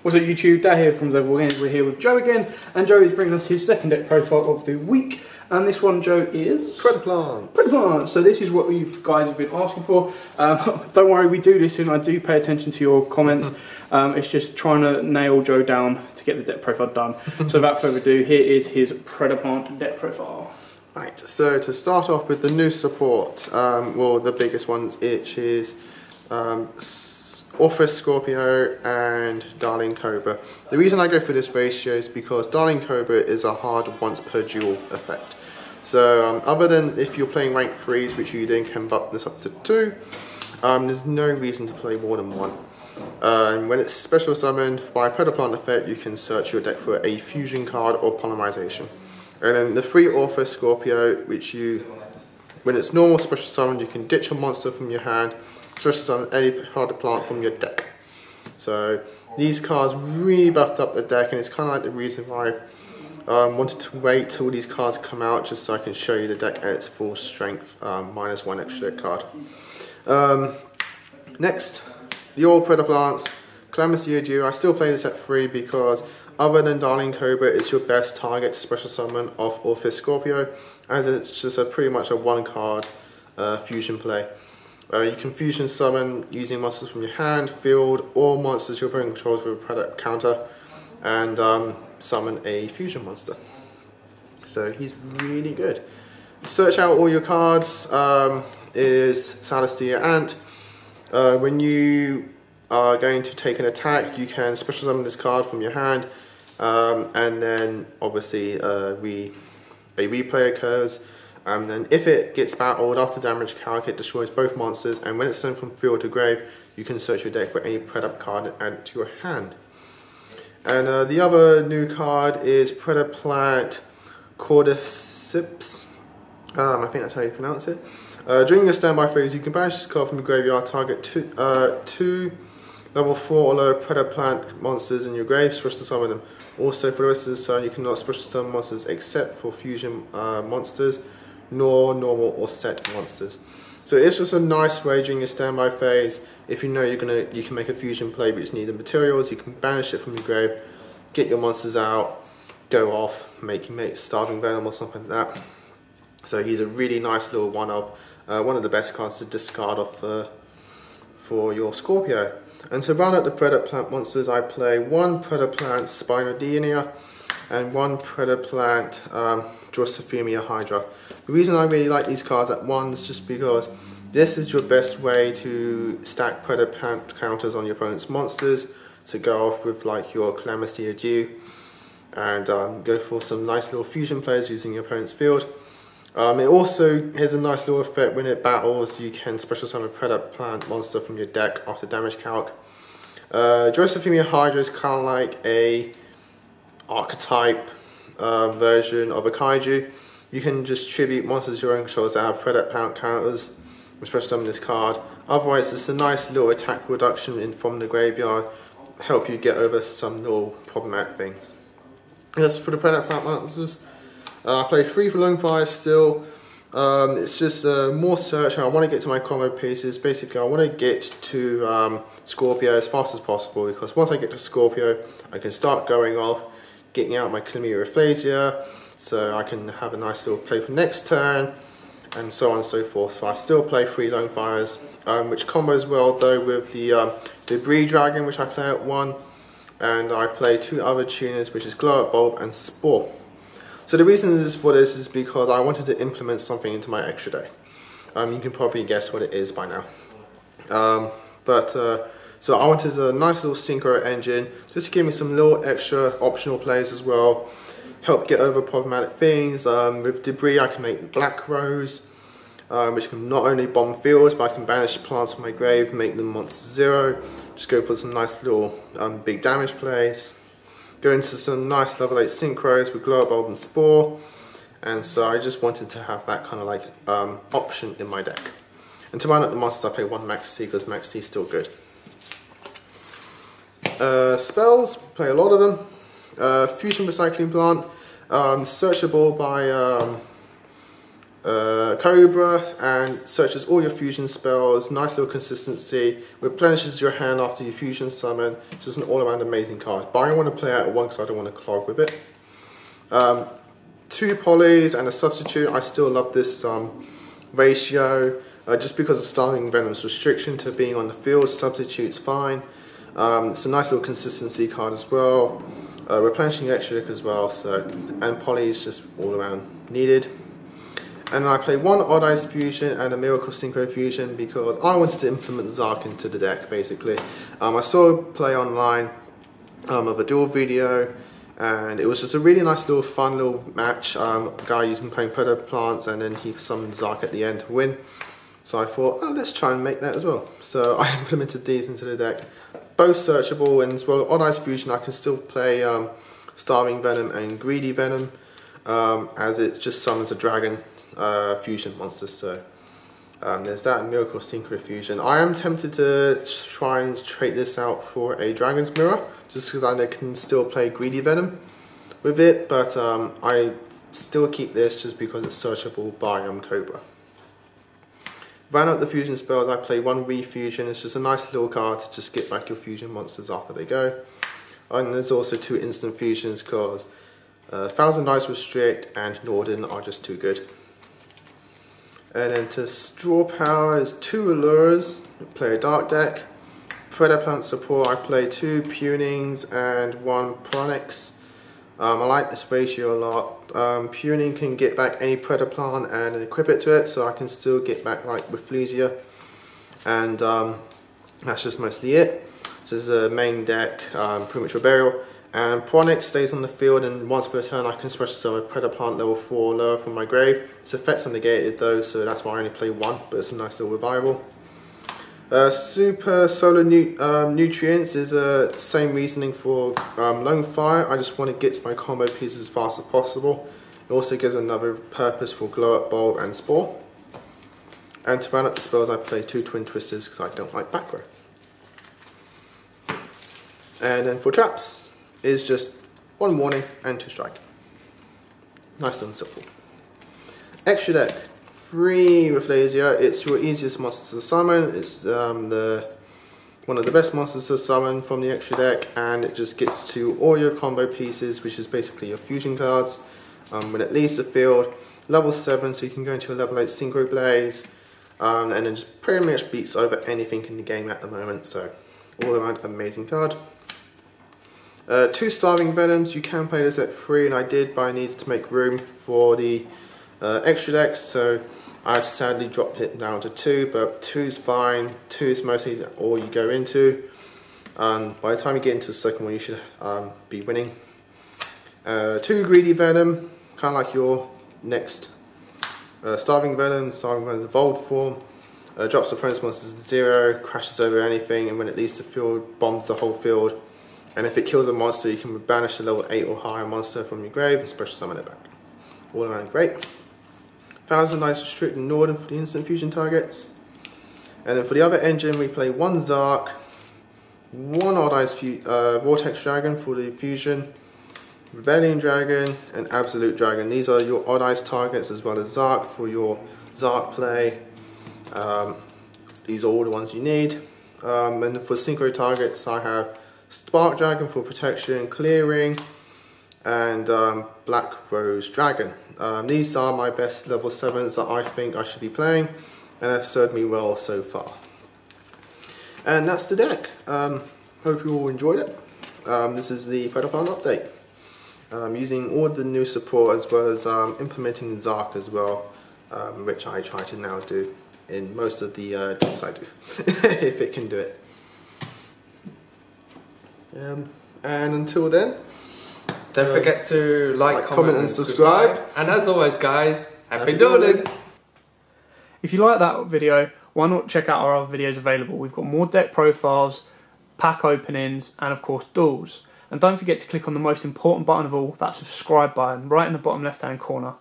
What's up YouTube, Dad here from Wargames. We're here with Joe again, and Joe is bringing us his second deck profile of the week. And this one, Joe, is... Predaplant. Predaplant. So this is what you guys have been asking for. Don't worry, we do listen. I do pay attention to your comments. It's just trying to nail Joe down to get the deck profile done. So without further ado, here is his Predaplant deck profile. Right, so to start off with the new support, well, the biggest ones, which is Orpheus Scorpio and Darling Cobra. The reason I go for this ratio is because Darling Cobra is a hard once per duel effect. So other than if you're playing rank 3s, which you then can bump this up to 2, there's no reason to play more than 1. And when it's special summoned by Predaplant effect, you can search your deck for a fusion card or polymerization. And then the 3 Orpheus Scorpio, which when it's normal special summon, you can ditch a monster from your hand, special summon any Predaplant from your deck. So these cards really buffed up the deck, and it's kind of like the reason why I wanted to wait till these cards come out, just so I can show you the deck at its full strength, minus 1 extra deck card. Next, the old Predaplants, Calamitous Yugioh. I still play this at 3 because other than Darling Cobra, it's your best target to special summon of Orpheus Scorpio, as it's just pretty much a 1 card fusion play. You can fusion summon using monsters from your hand, field, or monsters your opponent controls with a Predator counter, and summon a fusion monster. So he's really good. Search out all your cards is Celestia Ant. When you are going to take an attack, you can special summon this card from your hand, and then obviously a replay occurs. And then if it gets battled after damage calc, it destroys both monsters, and when it's sent from field to grave, you can search your deck for any Predap card and add it to your hand. And the other new card is Predaplant Cordyceps. I think that's how you pronounce it. During your standby phase, you can banish this card from your graveyard, target 2 level 4 or lower Predaplant monsters in your grave, special summon them. Also, for the rest of the turn, you cannot special summon monsters except for fusion monsters, nor normal or set monsters. So it's just a nice way during your standby phase. If you know you can make a fusion play but you just need the materials, you can banish it from your grave, get your monsters out, go off, make Starving Venom or something like that. So he's a really nice little one of the best cards to discard off for your Scorpio. And to round out the Predaplant monsters, I play 1 Predaplant Spinodynia and 1 Predaplant Drosophila Hydra. The reason I really like these cards at 1 is just because this is your best way to stack Predaplant counters on your opponent's monsters, to go off with like your Calamitous Yugioh and go for some nice little fusion plays using your opponent's field. It also has a nice little effect when it battles. You can special summon a Predaplant monster from your deck after damage calc. Drosophila Hydra is kind of like a archetype version of a kaiju. You can just tribute monsters your own controls that have Predaplant counters and special summon this card. Otherwise, it's a nice little attack reduction from the graveyard, help you get over some little problematic things. As for the Predaplant monsters, I play 3 for Lone Fire still. It's just more search. I want to get to my combo pieces. Basically, I want to get to Scorpio as fast as possible, because once I get to Scorpio, I can start going off, getting out my Chlamydia, so I can have a nice little play for next turn, and so on and so forth. So I still play 3 Lone Fires, which combos well though with the Debris Dragon, which I play at 1, and I play 2 other tuners, which is Glow Up Bulb and Spore. So the reason for this is because I wanted to implement something into my extra deck. You can probably guess what it is by now. So I wanted a nice little synchro engine, just to give me some little extra optional plays as well. Help get over problematic things. With Debris, I can make Black Rose, which can not only bomb fields, but I can banish plants from my grave, make them monster 0. Just go for some nice little big damage plays. Go into some nice level 8 synchros with Glow Up Bulb and Spore, and so I just wanted to have that kind of like option in my deck. And to round up the monsters, I play 1 Max C, because Max C is still good. Spells, play a lot of them. Fusion Recycling Plant, searchable by Cobra, and searches all your fusion spells. Nice little consistency. Replenishes your hand after your fusion summon. Just an all-around amazing card. But I don't want to play out of one because I don't want to clog with it. 2 polys and a substitute. I still love this ratio. Just because of Starving Venom's restriction to being on the field, substitute's fine. It's a nice little consistency card as well. Replenishing extra deck as well, so, and poly is just all around needed. And I play 1 Odd Eyes Fusion and a Miracle Synchro Fusion because I wanted to implement Zark into the deck basically. I saw a play online of a duel video, and it was just a really nice little fun little match. A guy using playing Predaplants and then he summoned Zark at the end to win. So I thought, oh, let's try and make that as well. So I implemented these into the deck. Both searchable, and as well Odd Eyes Fusion I can still play Starving Venom and Greedy Venom, as it just summons a dragon fusion monster. So there's that, and Miracle Synchro Fusion. I am tempted to try and trade this out for a Dragon's Mirror, just because I can still play Greedy Venom with it, but I still keep this just because it's searchable by Cobra. Round out the fusion spells, I play 1 Refusion. It's just a nice little card to just get back your fusion monsters after they go. And there's also 2 instant fusions because Thousand Eyes Restrict and Norden are just too good. And then to draw power is 2 Allures, play a Dark deck. Predaplant support, I play 2 Punings and 1 Pronix. I like this ratio a lot. Puning can get back any Predaplant and equip it to it, so I can still get back like with Flesia. And that's just mostly it. So this is a main deck, Premature Burial. And Pronix stays on the field, and once per turn I can special summon a Predaplant level 4 or lower from my grave. Its effects are negated though, so that's why I only play 1, but it's a nice little revival. Super Solar Nutrients is the same reasoning for Lone Fire. I just want to get to my combo piece as fast as possible. It also gives another purpose for Glow Up Bulb and Spore. And to round up the spells I play 2 Twin Twisters because I don't like back row. And then for traps is just 1 Warning and 2 Strike. Nice and simple. Extra deck. 3 with Flesia. It's your easiest monster to summon. It's one of the best monsters to summon from the extra deck, and it just gets to all your combo pieces, which is basically your fusion cards. When it leaves the field, level 7, so you can go into a level 8 Synchro Blaze, and then just pretty much beats over anything in the game at the moment. So all around amazing card. 2 Starving Venoms. You can play this at 3, and I did, but I needed to make room for the extra decks, so I've sadly dropped it down to 2, but 2 is fine. 2 is mostly all you go into. By the time you get into the second one, you should be winning. 2 Greedy Venom, kind of like your next Starving Venom. Starving Venom's evolved form. Drops opponent's monsters to 0, crashes over anything, and when it leaves the field, bombs the whole field. And if it kills a monster, you can banish a level 8 or higher monster from your grave and special summon it back. All around great. Thousand Eyes Restrict and Norden for the instant fusion targets. And then for the other engine, we play 1 Zark, 1 Odd Eyes Vortex Dragon for the fusion, Rebellion Dragon, and Absolute Dragon. These are your Odd Eyes targets as well as Zark for your Zark play. These are all the ones you need. And for synchro targets, I have Spark Dragon for protection, clearing, and Black Rose Dragon. These are my best level 7s that I think I should be playing, and have served me well so far. And that's the deck. Hope you all enjoyed it. This is the Predaplant update. Using all the new support as well as implementing Zark as well, which I try to now do in most of the decks I do, if it can do it. And until then, don't forget to like, comment and subscribe. And as always guys, happy dueling! If you like that video, why not check out our other videos available. We've got more deck profiles, pack openings, and of course duels. And don't forget to click on the most important button of all, that subscribe button, right in the bottom left hand corner.